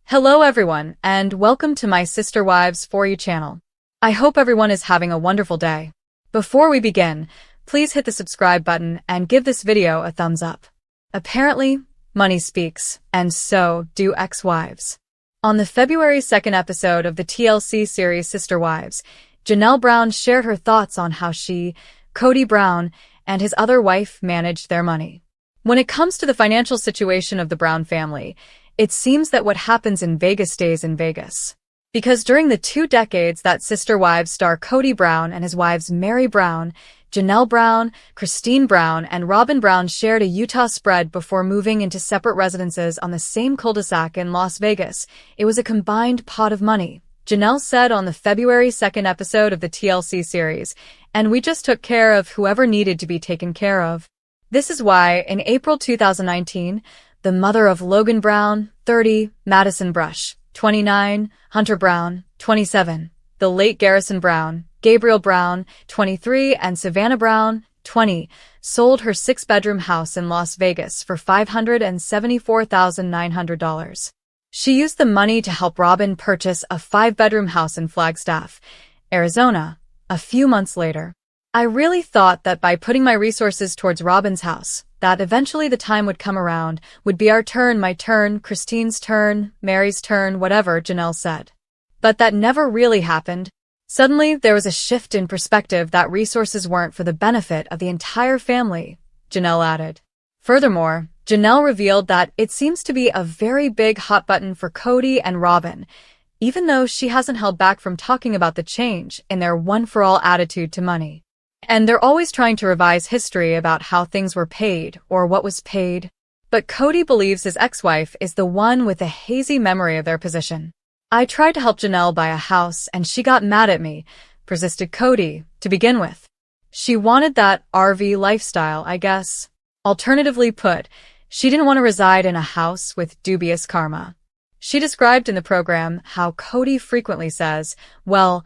Hello everyone, and welcome to my Sister Wives For You channel. I hope everyone is having a wonderful day. Before we begin, please hit the subscribe button and give this video a thumbs up. Apparently, money speaks, and so do ex-wives. On the February 2nd episode of the TLC series Sister Wives, Janelle Brown shared her thoughts on how she, Kody Brown, and his other wife managed their money. When it comes to the financial situation of the Brown family, it seems that what happens in Vegas stays in Vegas. Because during the 2 decades that Sister Wives star Kody Brown and his wives Meri Brown, Janelle Brown, Christine Brown, and Robyn Brown shared a Utah spread before moving into separate residences on the same cul-de-sac in Las Vegas, it was a combined pot of money. Janelle said on the February 2nd episode of the TLC series, "And we just took care of whoever needed to be taken care of." This is why, in April 2019, the mother of Logan Brown, 30, Madison Brush, 29, Hunter Brown, 27, the late Garrison Brown, Gabriel Brown, 23, and Savannah Brown, 20, sold her 6-bedroom house in Las Vegas for $574,900. She used the money to help Robyn purchase a 5-bedroom house in Flagstaff, Arizona, a few months later. "I really thought that by putting my resources towards Robyn's house, that eventually the time would come around, would be our turn, my turn, Christine's turn, Mary's turn, whatever," Janelle said. But that never really happened. Suddenly, there was a shift in perspective that resources weren't for the benefit of the entire family, Janelle added. Furthermore, Janelle revealed that it seems to be a very big hot button for Kody&Robyn, even though she hasn't held back from talking about the change in their one-for-all attitude to money. And they're always trying to revise history about how things were paid or what was paid. But Kody believes his ex-wife is the one with a hazy memory of their position. "I tried to help Janelle buy a house and she got mad at me," persisted Kody, to begin with. "She wanted that RV lifestyle, I guess. Alternatively put, she didn't want to reside in a house with dubious karma." She described in the program how Kody frequently says, "Well,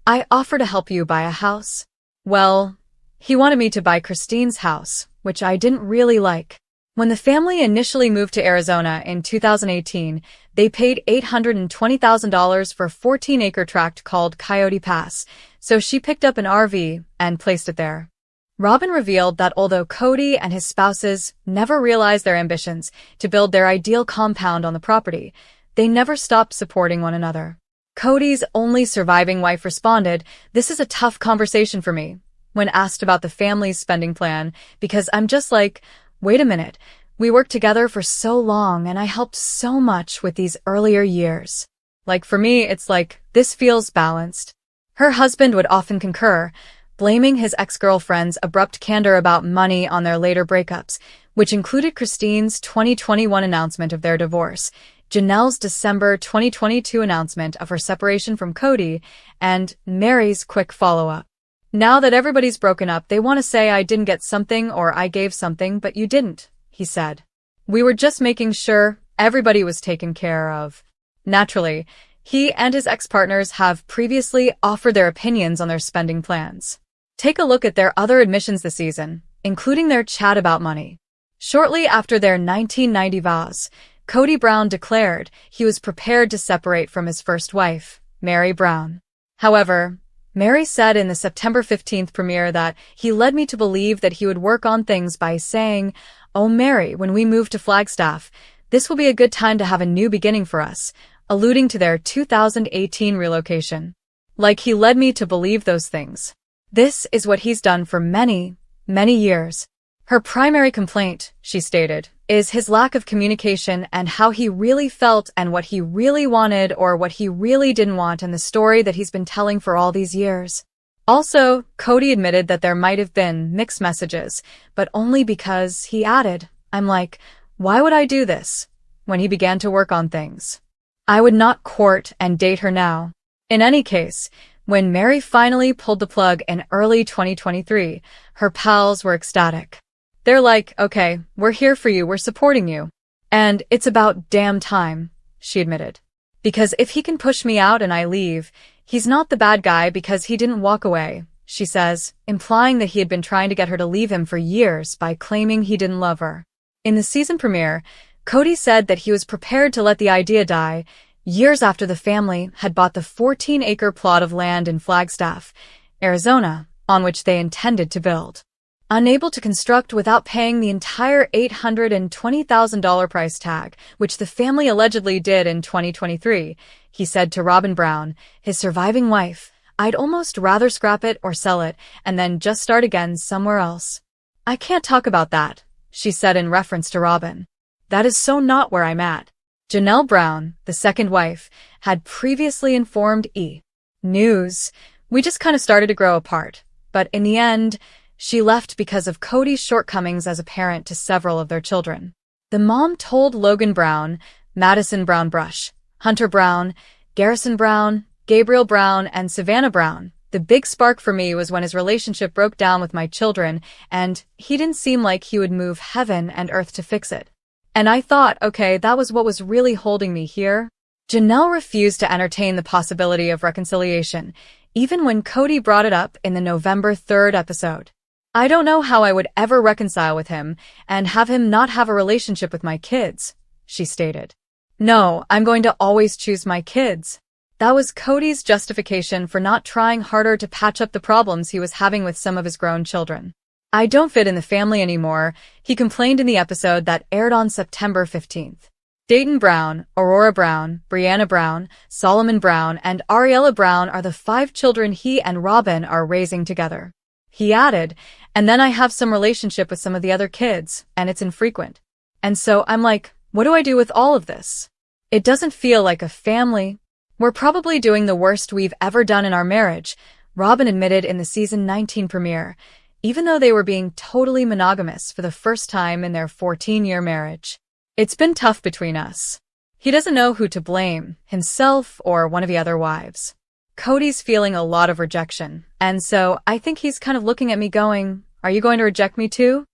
I offer to help you buy a house. Well, he wanted me to buy Christine's house, which I didn't really like." When the family initially moved to Arizona in 2018, they paid $820,000 for a 14-acre tract called Coyote Pass, so she picked up an RV and placed it there. Robyn revealed that although Kody and his spouses never realized their ambitions to build their ideal compound on the property, they never stopped supporting one another. Kody's only surviving wife responded, "This is a tough conversation for me," when asked about the family's spending plan, "because I'm just like, wait a minute, we worked together for so long and I helped so much with these earlier years. Like for me, it's like, this feels balanced." Her husband would often concur, blaming his ex-girlfriend's abrupt candor about money on their later breakups, which included Christine's 2021 announcement of their divorce, Janelle's December 2022 announcement of her separation from Kody, and Mary's quick follow-up. "Now that everybody's broken up, they want to say I didn't get something or I gave something, but you didn't," he said. "We were just making sure everybody was taken care of." Naturally, he and his ex-partners have previously offered their opinions on their spending plans. Take a look at their other admissions this season, including their chat about money. Shortly after their 1990 vows, Kody Brown declared he was prepared to separate from his first wife, Meri Brown. However, Meri said in the September 15th premiere that he led me to believe that he would work on things by saying, "Oh Meri, when we move to Flagstaff, this will be a good time to have a new beginning for us," alluding to their 2018 relocation. Like he led me to believe those things. This is what he's done for many, many years. Her primary complaint, she stated, is his lack of communication and how he really felt and what he really wanted or what he really didn't want in the story that he's been telling for all these years. Also, Kody admitted that there might have been mixed messages, but only because, he added, "I'm like, why would I do this?" when he began to work on things. "I would not court and date her now." In any case, when Meri finally pulled the plug in early 2023, her pals were ecstatic. They're like, "Okay, we're here for you, we're supporting you. And it's about damn time," she admitted. "Because if he can push me out and I leave, he's not the bad guy because he didn't walk away," she says, implying that he had been trying to get her to leave him for years by claiming he didn't love her. In the season premiere, Kody said that he was prepared to let the idea die years after the family had bought the 14-acre plot of land in Flagstaff, Arizona, on which they intended to build. Unable to construct without paying the entire $820,000 price tag, which the family allegedly did in 2023, he said to Robyn Brown, his surviving wife, "I'd almost rather scrap it or sell it and then just start again somewhere else." "I can't talk about that," she said in reference to Robyn. "That is so not where I'm at." Janelle Brown, the second wife, had previously informed E! News, "We just kind of started to grow apart, but in the end, she left because of Kody's shortcomings as a parent to several of their children." The mom told Logan Brown, Madison Brown Brush, Hunter Brown, Garrison Brown, Gabriel Brown, and Savannah Brown, "The big spark for me was when his relationship broke down with my children, and he didn't seem like he would move heaven and earth to fix it. And I thought, okay, that was what was really holding me here." Janelle refused to entertain the possibility of reconciliation, even when Kody brought it up in the November 3rd episode. "I don't know how I would ever reconcile with him and have him not have a relationship with my kids," she stated. "No, I'm going to always choose my kids." That was Kody's justification for not trying harder to patch up the problems he was having with some of his grown children. "I don't fit in the family anymore," he complained in the episode that aired on September 15th. Dayton Brown, Aurora Brown, Brianna Brown, Solomon Brown, and Ariella Brown are the 5 children he and Robyn are raising together. He added, "And then I have some relationship with some of the other kids, and it's infrequent. And so I'm like, what do I do with all of this? It doesn't feel like a family. We're probably doing the worst we've ever done in our marriage," Robyn admitted in the season 19 premiere, even though they were being totally monogamous for the first time in their 14-year marriage. "It's been tough between us. He doesn't know who to blame, himself or one of the other wives. Kody's feeling a lot of rejection, and so I think he's kind of looking at me going, are you going to reject me too?"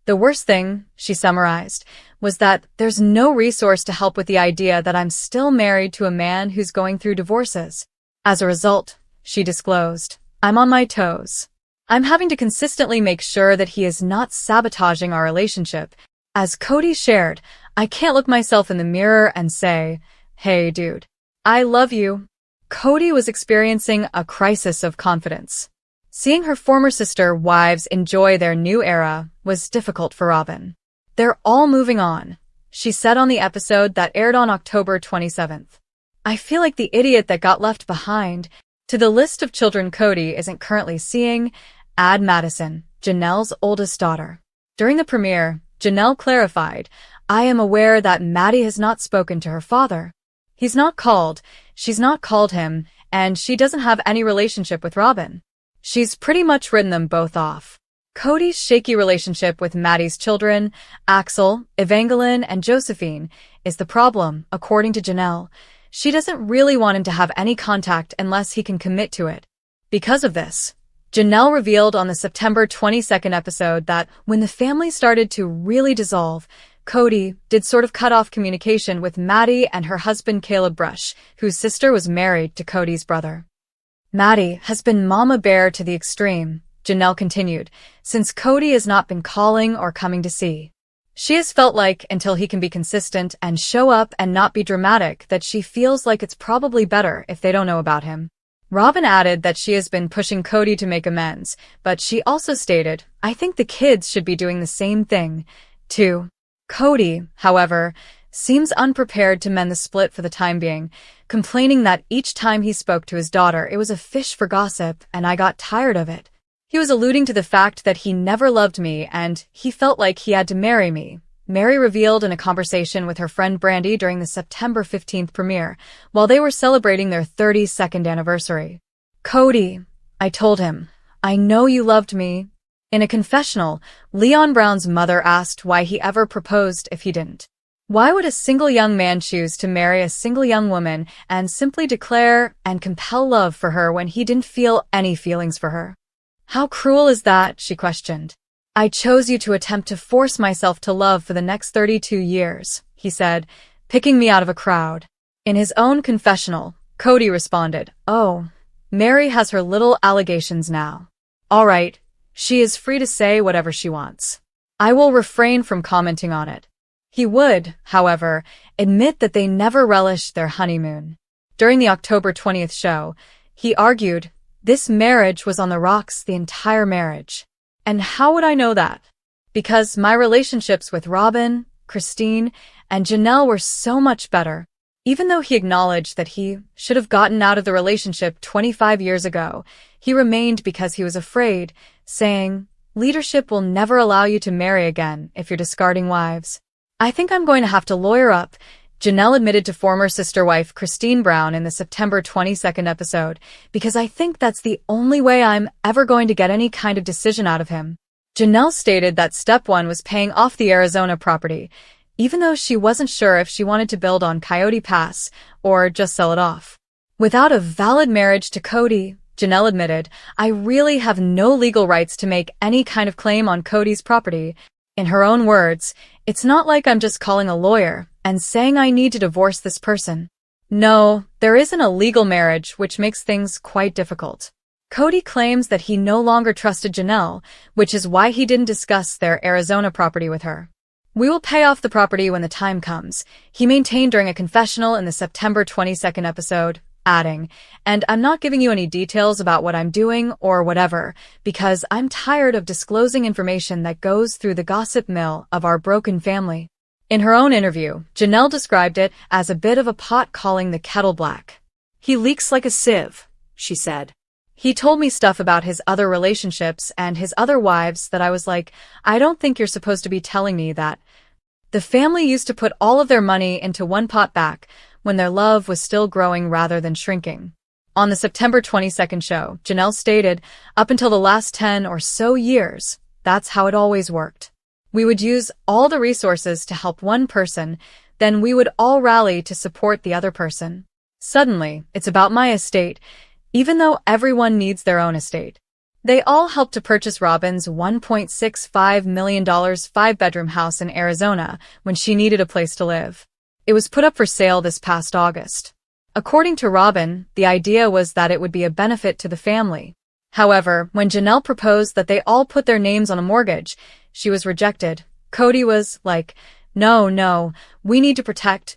The worst thing, she summarized, was that there's no resource to help with the idea that I'm still married to a man who's going through divorces. As a result, she disclosed, "I'm on my toes. I'm having to consistently make sure that he is not sabotaging our relationship." As Kody shared, "I can't look myself in the mirror and say, hey dude, I love you." Kody was experiencing a crisis of confidence. Seeing her former sister wives enjoy their new era was difficult for Robyn. "They're all moving on," she said on the episode that aired on October 27th. "I feel like the idiot that got left behind." To the list of children Kody isn't currently seeing, add Madison, Janelle's oldest daughter. During the premiere, Janelle clarified, "I am aware that Maddie has not spoken to her father. He's not called, she's not called him, and she doesn't have any relationship with Robyn. She's pretty much written them both off." Kody's shaky relationship with Maddie's children, Axel, Evangeline, and Josephine, is the problem, according to Janelle. She doesn't really want him to have any contact unless he can commit to it. Because of this, Janelle revealed on the September 22nd episode that when the family started to really dissolve, Kody did sort of cut off communication with Maddie and her husband Caleb Brush, whose sister was married to Kody's brother. "Maddie has been mama bear to the extreme," Janelle continued, "since Kody has not been calling or coming to see. She has felt like, until he can be consistent and show up and not be dramatic, that she feels like it's probably better if they don't know about him." Robyn added that she has been pushing Kody to make amends, but she also stated, "I think the kids should be doing the same thing, too." Kody, however, seems unprepared to mend the split for the time being, complaining that each time he spoke to his daughter it was a fish for gossip and I got tired of it. He was alluding to the fact that he never loved me and he felt like he had to marry me, Meri revealed in a conversation with her friend Brandy during the September 15th premiere, while they were celebrating their 32nd anniversary. "Kody, I told him, I know you loved me." In a confessional, Leon Brown's mother asked why he ever proposed if he didn't. Why would a single young man choose to marry a single young woman and simply declare and compel love for her when he didn't feel any feelings for her? "How cruel is that?" she questioned. "I chose you to attempt to force myself to love for the next 32 years, he said, picking me out of a crowd. In his own confessional, Kody responded, "Oh, Meri has her little allegations now. All right, she is free to say whatever she wants. I will refrain from commenting on it." He would, however, admit that they never relished their honeymoon. During the October 20th show, he argued, "This marriage was on the rocks the entire marriage." And how would I know that? Because my relationships with Robyn, Christine, and Janelle were so much better. Even though he acknowledged that he should have gotten out of the relationship 25 years ago, he remained because he was afraid, saying, "Leadership will never allow you to marry again if you're discarding wives." "I think I'm going to have to lawyer up," Janelle admitted to former sister wife Christine Brown in the September 22nd episode, "because I think that's the only way I'm ever going to get any kind of decision out of him." Janelle stated that step one was paying off the Arizona property, even though she wasn't sure if she wanted to build on Coyote Pass or just sell it off. "Without a valid marriage to Kody," Janelle admitted, "I really have no legal rights to make any kind of claim on Kody's property." In her own words, "It's not like I'm just calling a lawyer and saying I need to divorce this person. No, there isn't a legal marriage, which makes things quite difficult." Kody claims that he no longer trusted Janelle, which is why he didn't discuss their Arizona property with her. "We will pay off the property when the time comes," he maintained during a confessional in the September 22nd episode, adding, "And I'm not giving you any details about what I'm doing or whatever, because I'm tired of disclosing information that goes through the gossip mill of our broken family." In her own interview, Janelle described it as a bit of a pot calling the kettle black. "He leaks like a sieve," she said. "He told me stuff about his other relationships and his other wives that I was like, I don't think you're supposed to be telling me that." The family used to put all of their money into one pot back when their love was still growing rather than shrinking. On the September 22nd show, Janelle stated, "Up until the last 10 or so years, that's how it always worked. We would use all the resources to help one person, then we would all rally to support the other person. Suddenly, it's about my estate, even though everyone needs their own estate." They all helped to purchase Robyn's $1.65 million 5-bedroom house in Arizona when she needed a place to live. It was put up for sale this past August. According to Robyn, the idea was that it would be a benefit to the family. However, when Janelle proposed that they all put their names on a mortgage, she was rejected. Kody was like, No, we need to protect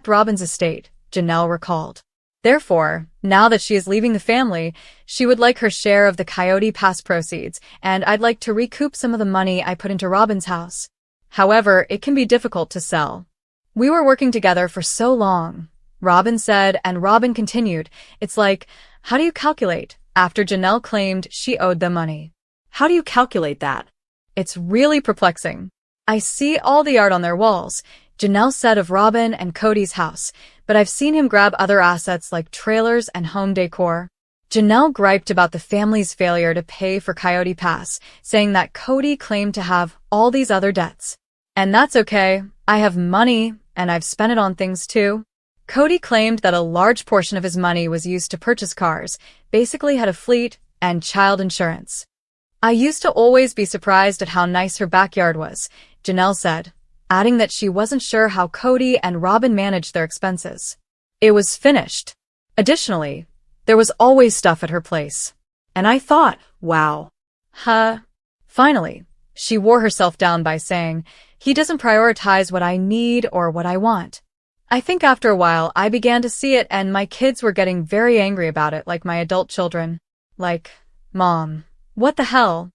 Robyn's estate," Janelle recalled. Therefore, now that she is leaving the family, she would like her share of the Coyote Pass proceeds, and I'd like to recoup some of the money I put into Robyn's house. However, it can be difficult to sell. "We were working together for so long," Robyn said, and Robyn continued, "It's like, how do you calculate?" After Janelle claimed she owed them money. "How do you calculate that? It's really perplexing. I see all the art on their walls," Janelle said of Robyn and Kody's house, "but I've seen him grab other assets like trailers and home decor." Janelle griped about the family's failure to pay for Coyote Pass, saying that Kody claimed to have all these other debts. "And that's okay, I have money, and I've spent it on things too." Kody claimed that a large portion of his money was used to purchase cars, basically had a fleet, and child insurance. "I used to always be surprised at how nice her backyard was," Janelle said, adding that she wasn't sure how Kody and Robyn managed their expenses. "It was finished. Additionally, there was always stuff at her place. And I thought, wow. Finally, she wore herself down by saying, "He doesn't prioritize what I need or what I want." "I think after a while I began to see it and my kids were getting very angry about it, like my adult children. Like, Mom, what the hell?"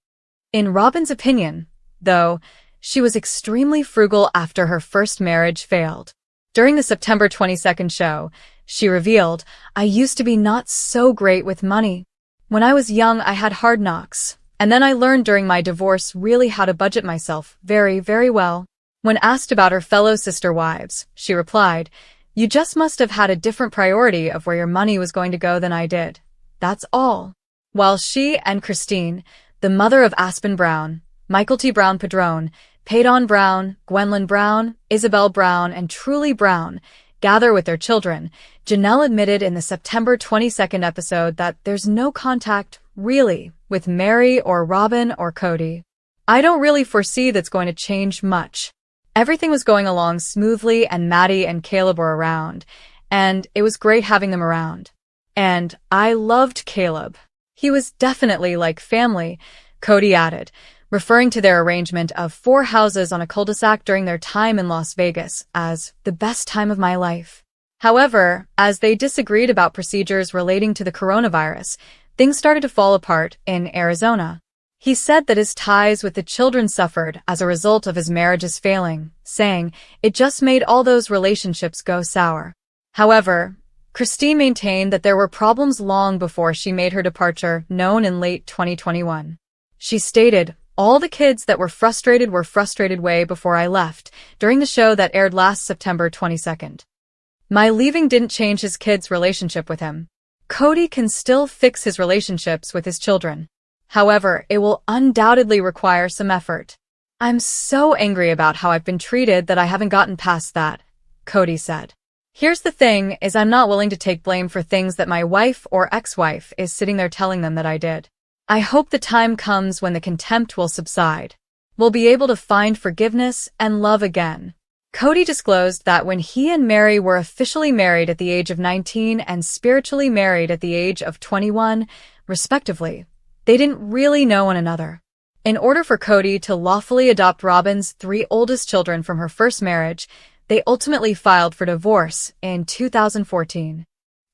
In Robyn's opinion, though, she was extremely frugal after her first marriage failed. During the September 22nd show, she revealed, "I used to be not so great with money. When I was young, I had hard knocks, and then I learned during my divorce really how to budget myself very, very well." When asked about her fellow sister wives, she replied, "You just must have had a different priority of where your money was going to go than I did. That's all." While she and Christine, the mother of Aspen Brown, Michael T. Brown Padron, Paydon Brown, Gwendolyn Brown, Isabel Brown, and Truly Brown, gather with their children, Janelle admitted in the September 22nd episode that there's no contact, really, with Meri or Robyn or Kody. "I don't really foresee that's going to change much. Everything was going along smoothly and Maddie and Caleb were around, and it was great having them around. And I loved Caleb. He was definitely like family," Kody added, referring to their arrangement of 4 houses on a cul-de-sac during their time in Las Vegas as the best time of my life. However, as they disagreed about procedures relating to the coronavirus, things started to fall apart in Arizona. He said that his ties with the children suffered as a result of his marriage's failing, saying, "It just made all those relationships go sour." However, Christine maintained that there were problems long before she made her departure known in late 2021. She stated, "All the kids that were frustrated way before I left," during the show that aired last September 22nd. "My leaving didn't change his kids' relationship with him. Kody can still fix his relationships with his children. However, it will undoubtedly require some effort. I'm so angry about how I've been treated that I haven't gotten past that," Kody said. "Here's the thing is I'm not willing to take blame for things that my wife or ex-wife is sitting there telling them that I did. I hope the time comes when the contempt will subside. We'll be able to find forgiveness and love again." Kody disclosed that when he and Meri were officially married at the age of 19 and spiritually married at the age of 21, respectively, they didn't really know one another. In order for Kody to lawfully adopt Robyn's 3 oldest children from her first marriage, they ultimately filed for divorce in 2014.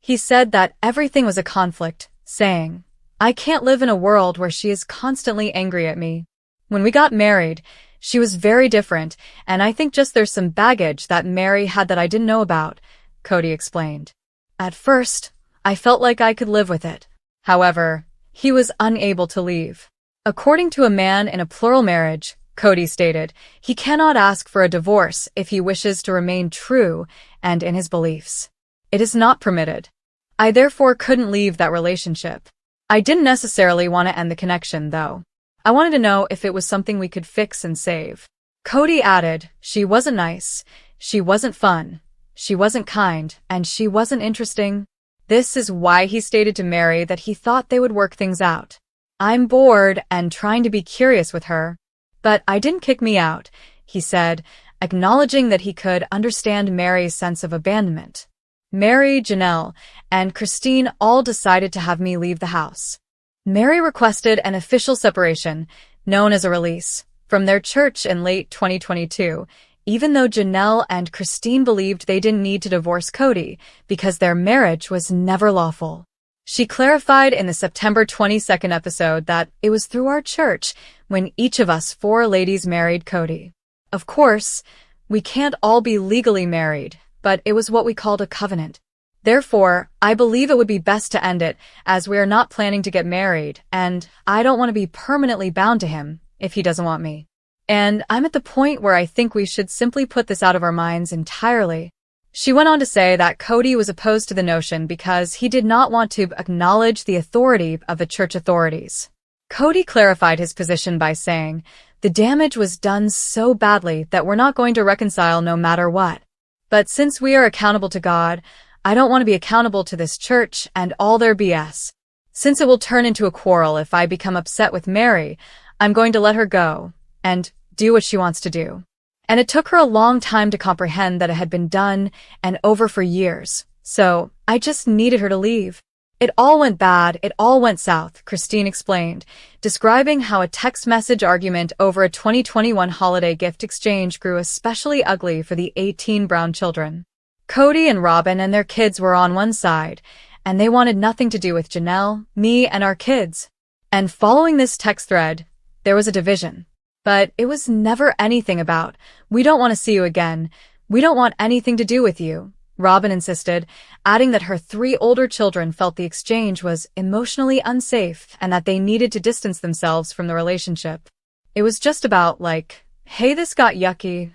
He said that everything was a conflict, saying, "I can't live in a world where she is constantly angry at me. When we got married, she was very different, and I think just there's some baggage that Meri had that I didn't know about," Kody explained. "At first, I felt like I could live with it. However, he was unable to leave." According to a man in a plural marriage, Kody stated, he cannot ask for a divorce if he wishes to remain true and in his beliefs. "It is not permitted. I therefore couldn't leave that relationship. I didn't necessarily want to end the connection, though. I wanted to know if it was something we could fix and save." Kody added, "She wasn't nice, she wasn't fun, she wasn't kind, and she wasn't interesting." This is why he stated to Meri that he thought they would work things out. "I'm bored and trying to be curious with her. But I didn't kick me out," he said, acknowledging that he could understand Meri's sense of abandonment. "Meri&Janelle and Christine all decided to have me leave the house. Meri requested an official separation, known as a release, from their church in late 2022, even though Janelle and Christine believed they didn't need to divorce Kody because their marriage was never lawful. She clarified in the September 22nd episode that it was through our church when each of us 4 ladies married Kody. Of course, we can't all be legally married, but it was what we called a covenant. Therefore, I believe it would be best to end it, as we are not planning to get married, and I don't want to be permanently bound to him if he doesn't want me. And I'm at the point where I think we should simply put this out of our minds entirely." She went on to say that Kody was opposed to the notion because he did not want to acknowledge the authority of the church authorities. Kody clarified his position by saying, "The damage was done so badly that we're not going to reconcile no matter what. But since we are accountable to God, I don't want to be accountable to this church and all their BS. Since it will turn into a quarrel if I become upset with Meri, I'm going to let her go and do what she wants to do." And it took her a long time to comprehend that it had been done and over for years. "So, I just needed her to leave. It all went bad, it all went south," Christine explained, describing how a text message argument over a 2021 holiday gift exchange grew especially ugly for the 18 brown children. Kody&Robyn and their kids were on one side, and they wanted nothing to do with Janelle, me, and our kids. And following this text thread, there was a division. But it was never anything about, "We don't want to see you again. We don't want anything to do with you," Robyn insisted, adding that her 3 older children felt the exchange was emotionally unsafe and that they needed to distance themselves from the relationship. It was just about, like, "Hey, this got yucky."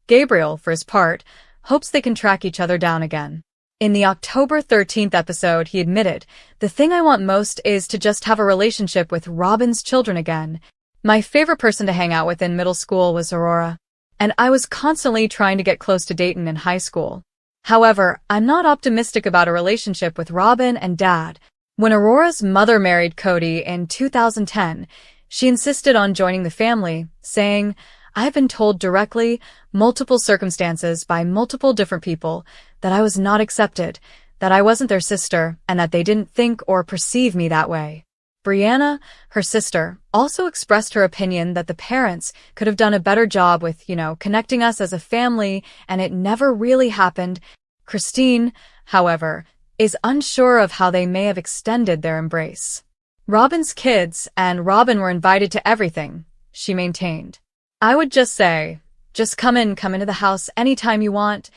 Gabriel, for his part, hopes they can track each other down again. In the October 13th episode, he admitted, "The thing I want most is to just have a relationship with Robyn's children again. My favorite person to hang out with in middle school was Aurora, and I was constantly trying to get close to Dayton in high school. However, I'm not optimistic about a relationship with Robyn and Dad." When Aurora's mother married Kody in 2010, she insisted on joining the family, saying, "I've been told directly, multiple circumstances by multiple different people, that I was not accepted, that I wasn't their sister, and that they didn't think or perceive me that way." Brianna, her sister, also expressed her opinion that the parents could have done a better job with, connecting us as a family, and it never really happened. Christine, however, is unsure of how they may have extended their embrace. Robyn's kids and Robyn were invited to everything, she maintained. I would just say, just come into the house anytime you want.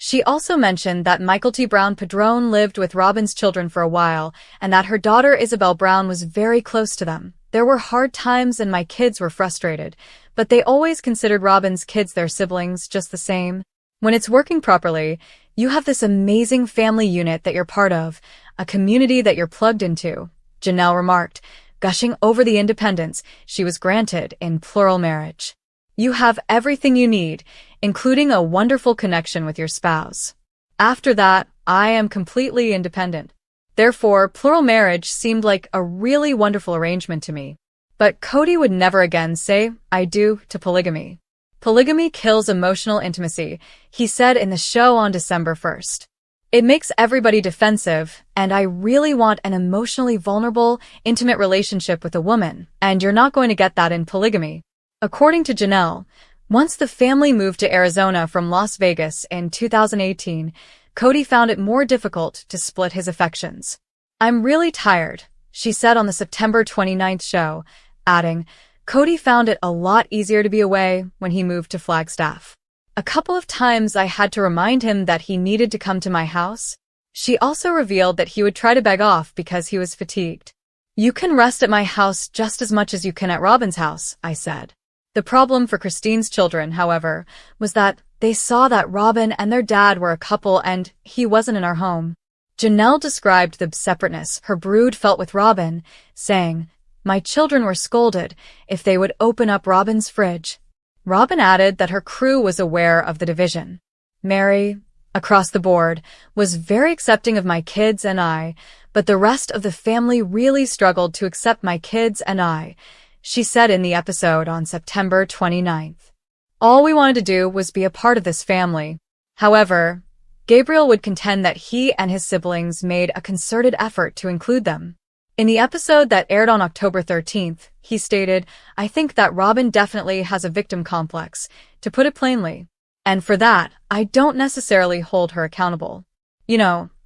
She also mentioned that Michael T. Brown Padron lived with Robyn's children for a while, and that her daughter Isabel Brown was very close to them. There were hard times and my kids were frustrated, but they always considered Robyn's kids their siblings just the same. When it's working properly, you have this amazing family unit that you're part of, a community that you're plugged into, Janelle remarked, gushing over the independence she was granted in plural marriage. You have everything you need, including a wonderful connection with your spouse. After that, I am completely independent. Therefore, plural marriage seemed like a really wonderful arrangement to me. But Kody would never again say, I do, to polygamy. Polygamy kills emotional intimacy, he said in the show on December 1st. It makes everybody defensive, and I really want an emotionally vulnerable, intimate relationship with a woman, and you're not going to get that in polygamy. According to Janelle, once the family moved to Arizona from Las Vegas in 2018, Kody found it more difficult to split his affections. I'm really tired, she said on the September 29th show, adding, Kody found it a lot easier to be away when he moved to Flagstaff. A couple of times I had to remind him that he needed to come to my house. She also revealed that he would try to beg off because he was fatigued. You can rest at my house just as much as you can at Robyn's house, I said. The problem for Christine's children, however, was that they saw that Robyn and their dad were a couple and he wasn't in our home. Janelle described the separateness her brood felt with Robyn, saying, My children were scolded if they would open up Robyn's fridge. Robyn added that her crew was aware of the division. Meri, across the board, was very accepting of my kids and I, but the rest of the family really struggled to accept my kids and I, she said in the episode on September 29th. All we wanted to do was be a part of this family. However, Gabriel would contend that he and his siblings made a concerted effort to include them. In the episode that aired on October 13th, he stated, I think that Robyn definitely has a victim complex, to put it plainly. And for that, I don't necessarily hold her accountable.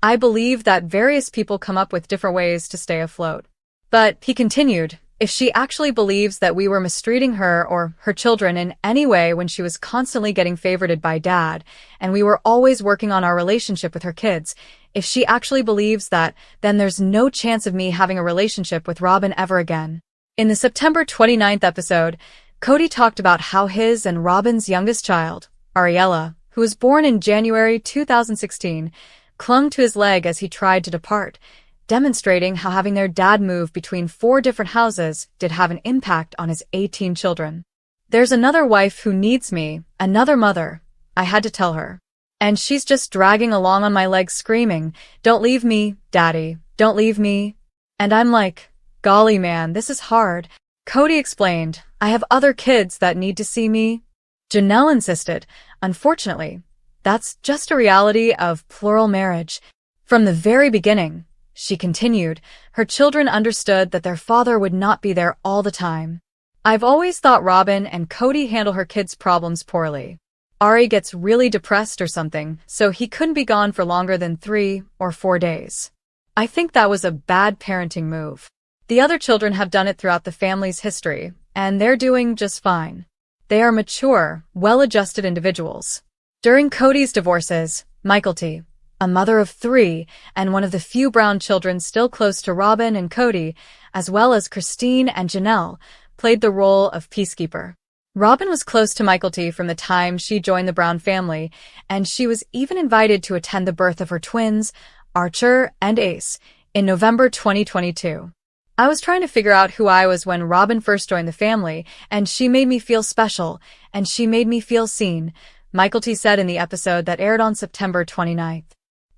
I believe that various people come up with different ways to stay afloat. But, he continued, if she actually believes that we were mistreating her or her children in any way when she was constantly getting favorited by dad, and we were always working on our relationship with her kids, if she actually believes that, then there's no chance of me having a relationship with Robyn ever again. In the September 29th episode, Kody talked about how his and Robyn's youngest child, Ariella, who was born in January 2016, clung to his leg as he tried to depart, demonstrating how having their dad move between 4 different houses did have an impact on his 18 children. There's another wife who needs me, another mother, I had to tell her. And she's just dragging along on my legs screaming, don't leave me, daddy, don't leave me. And I'm like, golly man, this is hard. Kody explained, I have other kids that need to see me. Janelle insisted, unfortunately, that's just a reality of plural marriage. From the very beginning, she continued, her children understood that their father would not be there all the time. I've always thought Robyn and Kody handle her kids' problems poorly. Ari gets really depressed or something, so he couldn't be gone for longer than 3 or 4 days. I think that was a bad parenting move. The other children have done it throughout the family's history, and they're doing just fine. They are mature, well-adjusted individuals. During Kody's divorces, Michael T., a mother of 3 and one of the few Brown children still close to Robyn and Kody, as well as Christine and Janelle, played the role of peacekeeper. Robyn was close to Michael T. from the time she joined the Brown family, and she was even invited to attend the birth of her twins, Archer and Ace, in November 2022. I was trying to figure out who I was when Robyn first joined the family, and she made me feel special, and she made me feel seen, Michael T. said in the episode that aired on September 29th.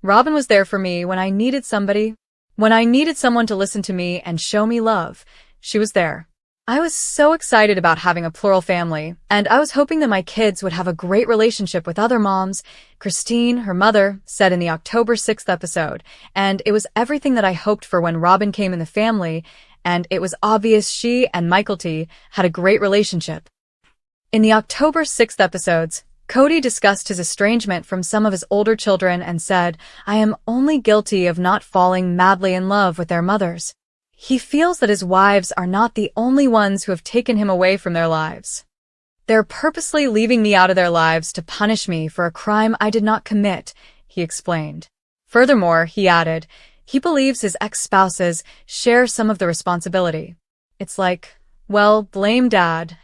Robyn was there for me when I needed somebody. When I needed someone to listen to me and show me love, she was there. I was so excited about having a plural family, and I was hoping that my kids would have a great relationship with other moms, Christine, her mother, said in the October 6th episode, and it was everything that I hoped for when Robyn came in the family, and it was obvious she and Michael T had a great relationship. In the October 6th episodes, Kody discussed his estrangement from some of his older children and said, "I am only guilty of not falling madly in love with their mothers." He feels that his wives are not the only ones who have taken him away from their lives. "They're purposely leaving me out of their lives to punish me for a crime I did not commit," he explained. Furthermore, he added, he believes his ex-spouses share some of the responsibility. "It's like, well, blame Dad,"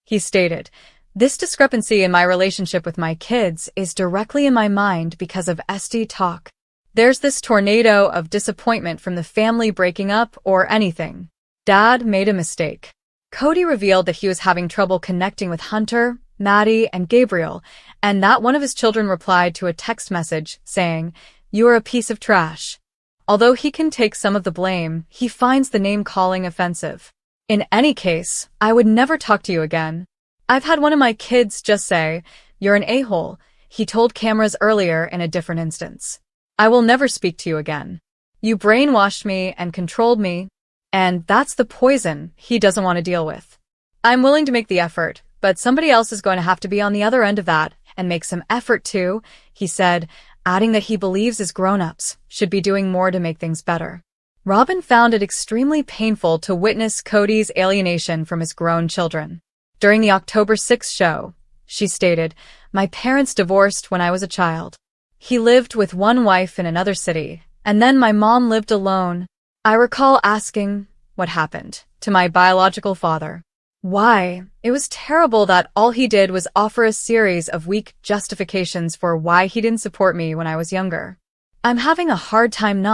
he stated. "This discrepancy in my relationship with my kids is directly in my mind because of SD talk. There's this tornado of disappointment from the family breaking up or anything. Dad made a mistake." Kody revealed that he was having trouble connecting with Hunter, Maddie, and Gabriel, and that one of his children replied to a text message saying, "You are a piece of trash." Although he can take some of the blame, he finds the name-calling offensive. "In any case, I would never talk to you again. I've had one of my kids just say, 'You're an a-hole,'" he told cameras earlier in a different instance. "I will never speak to you again. You brainwashed me and controlled me, and that's the poison he doesn't want to deal with. I'm willing to make the effort, but somebody else is going to have to be on the other end of that and make some effort too," he said, adding that he believes his grown-ups should be doing more to make things better. Robyn found it extremely painful to witness Kody's alienation from his grown children. During the October 6th show, she stated, "My parents divorced when I was a child. He lived with one wife in another city, and then my mom lived alone. I recall asking, 'What happened?' to my biological father. Why? It was terrible that all he did was offer a series of weak justifications for why he didn't support me when I was younger. I'm having a hard time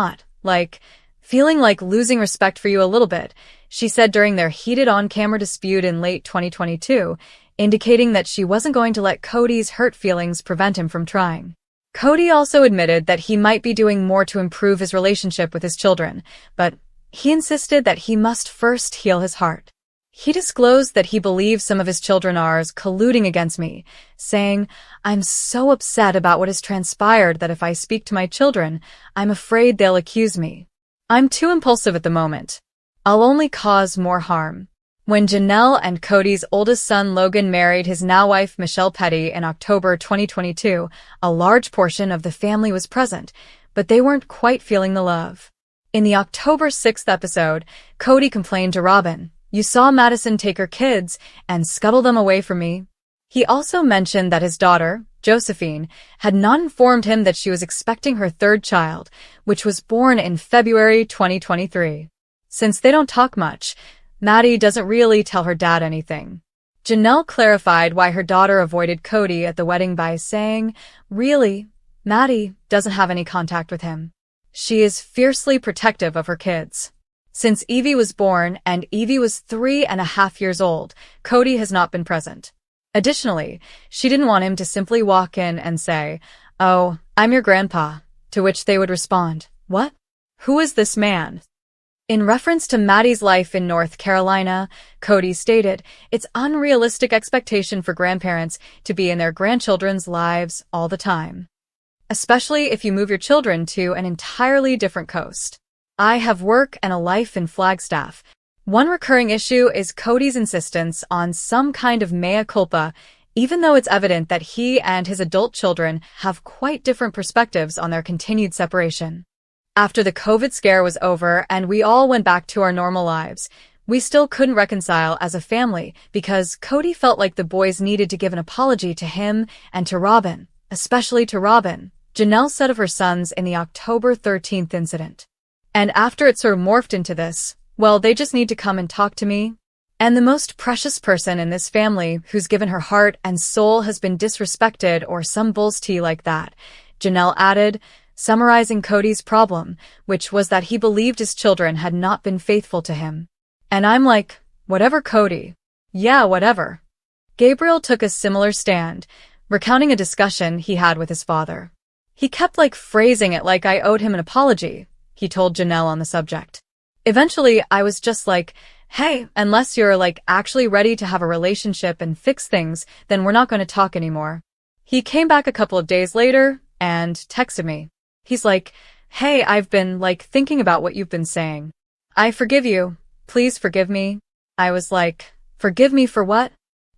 feeling like losing respect for you a little bit," she said during their heated on-camera dispute in late 2022, indicating that she wasn't going to let Kody's hurt feelings prevent him from trying. Kody also admitted that he might be doing more to improve his relationship with his children, but he insisted that he must first heal his heart. He disclosed that he believes some of his children are colluding against me, saying, "I'm so upset about what has transpired that if I speak to my children, I'm afraid they'll accuse me. I'm too impulsive at the moment. I'll only cause more harm." When Janelle and Kody's oldest son Logan married his now-wife Michelle Petty in October 2022, a large portion of the family was present, but they weren't quite feeling the love. In the October 6th episode, Kody complained to Robyn, "You saw Madison take her kids and scuttle them away from me." He also mentioned that his daughter, Josephine, had not informed him that she was expecting her third child, which was born in February 2023. Since they don't talk much, Maddie doesn't really tell her dad anything. Janelle clarified why her daughter avoided Kody at the wedding by saying, "Really, Maddie doesn't have any contact with him. She is fiercely protective of her kids." Since Evie was born and Evie was 3.5 years old, Kody has not been present. Additionally, she didn't want him to simply walk in and say, "Oh, I'm your grandpa," to which they would respond, "What? Who is this man?" In reference to Maddie's life in North Carolina, Kody stated, "It's unrealistic expectation for grandparents to be in their grandchildren's lives all the time, especially if you move your children to an entirely different coast. I have work and a life in Flagstaff." One recurring issue is Kody's insistence on some kind of mea culpa, even though it's evident that he and his adult children have quite different perspectives on their continued separation. After the COVID scare was over and we all went back to our normal lives, we still couldn't reconcile as a family because Kody felt like the boys needed to give an apology to him and to Robyn, especially to Robyn, Janelle said of her sons in the October 13th incident. "And after it sort of morphed into this, well, they just need to come and talk to me. And the most precious person in this family who's given her heart and soul has been disrespected or some bull's tea like that," Janelle added, summarizing Kody's problem, which was that he believed his children had not been faithful to him. "And I'm like, whatever, Kody. Yeah, whatever." Gabriel took a similar stand, recounting a discussion he had with his father. "He kept phrasing it like I owed him an apology," he told Janelle on the subject. "Eventually, I was just like, hey, unless you're actually ready to have a relationship and fix things, then we're not going to talk anymore." He came back a couple of days later and texted me. He's like, "Hey, I've been thinking about what you've been saying. I forgive you, please forgive me. I was like, forgive me for what?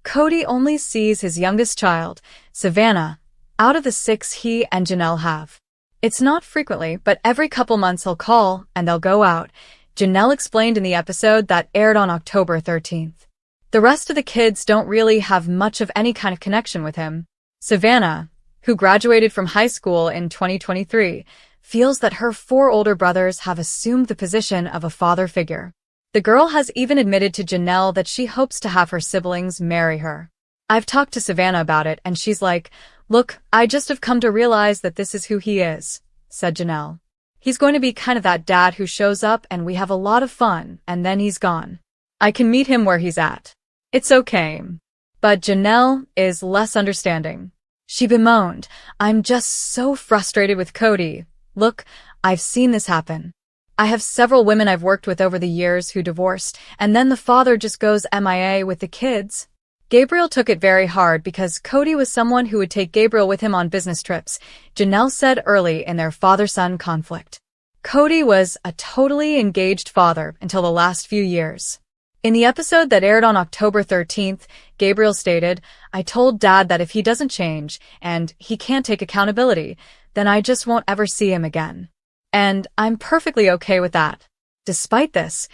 Kody only sees his youngest child, Savannah, out of the 6 he and Janelle have. It's not frequently, but every couple months he'll call and they'll go out, Janelle explained in the episode that aired on October 13th. The rest of the kids don't really have much of any kind of connection with him. Savannah, who graduated from high school in 2023, feels that her 4 older brothers have assumed the position of a father figure. The girl has even admitted to Janelle that she hopes to have her siblings marry her. I've talked to Savannah about it and she's like, look, I just have come to realize that this is who he is, said Janelle. He's going to be kind of that dad who shows up and we have a lot of fun and then he's gone. I can meet him where he's at. It's okay. But Janelle is less understanding. She bemoaned, I'm just so frustrated with Kody. Look, I've seen this happen. I have several women I've worked with over the years who divorced, and then the father just goes MIA with the kids. Gabriel took it very hard because Kody was someone who would take Gabriel with him on business trips, Janelle said early in their father-son conflict. Kody was a totally engaged father until the last few years. In the episode that aired on October 13th, Gabriel stated, I told Dad that if he doesn't change and he can't take accountability, then I just won't ever see him again. And I'm perfectly okay with that. Despite this,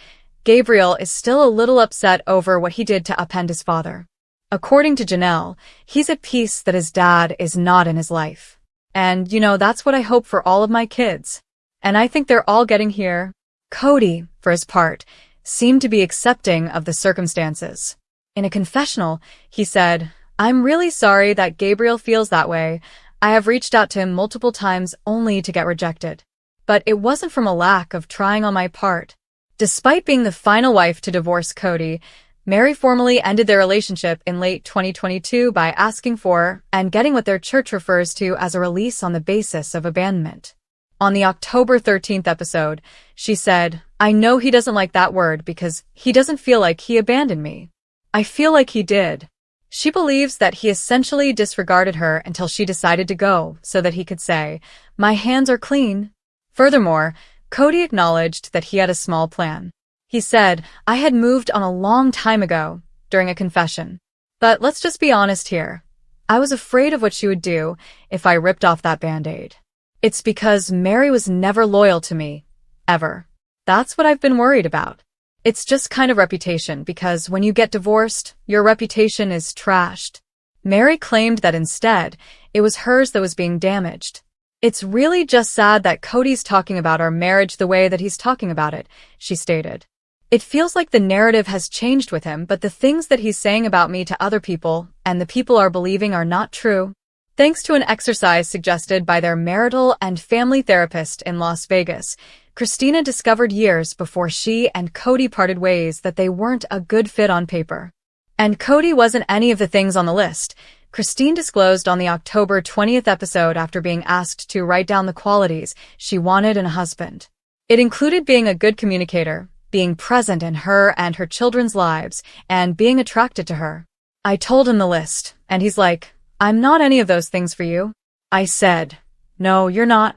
Gabriel is still a little upset over what he did to upend his father. According to Janelle, he's at peace that his dad is not in his life. And, that's what I hope for all of my kids. And I think they're all getting here. Kody, for his part, seemed to be accepting of the circumstances. In a confessional, he said, I'm really sorry that Gabriel feels that way. I have reached out to him multiple times only to get rejected. But it wasn't from a lack of trying on my part. Despite being the final wife to divorce Kody, Meri formally ended their relationship in late 2022 by asking for and getting what their church refers to as a release on the basis of abandonment. On the October 13th episode, she said, I know he doesn't like that word because he doesn't feel like he abandoned me. I feel like he did. She believes that he essentially disregarded her until she decided to go so that he could say, my hands are clean. Furthermore, Kody acknowledged that he had a small plan. He said, I had moved on a long time ago, during a confession. But let's just be honest here. I was afraid of what she would do if I ripped off that Band-Aid. It's because Meri was never loyal to me, ever. That's what I've been worried about. It's just kind of reputation because when you get divorced, your reputation is trashed. Meri claimed that instead, it was hers that was being damaged. It's really just sad that Kody's talking about our marriage the way that he's talking about it, she stated. It feels like the narrative has changed with him, but the things that he's saying about me to other people and the people are believing are not true. Thanks to an exercise suggested by their marital and family therapist in Las Vegas, Christina discovered years before she and Kody parted ways that they weren't a good fit on paper. And Kody wasn't any of the things on the list. Christine disclosed on the October 20th episode after being asked to write down the qualities she wanted in a husband. It included being a good communicator, being present in her and her children's lives, and being attracted to her. I told him the list, and he's like, I'm not any of those things for you. I said, no, you're not.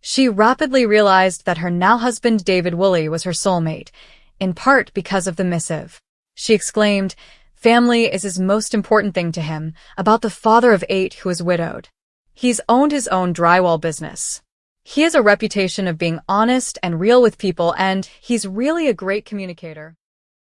She rapidly realized that her now husband David Woolley was her soulmate, in part because of the missive. She exclaimed, family is his most important thing to him, about the father of 8 who is widowed. He's owned his own drywall business. He has a reputation of being honest and real with people, and he's really a great communicator.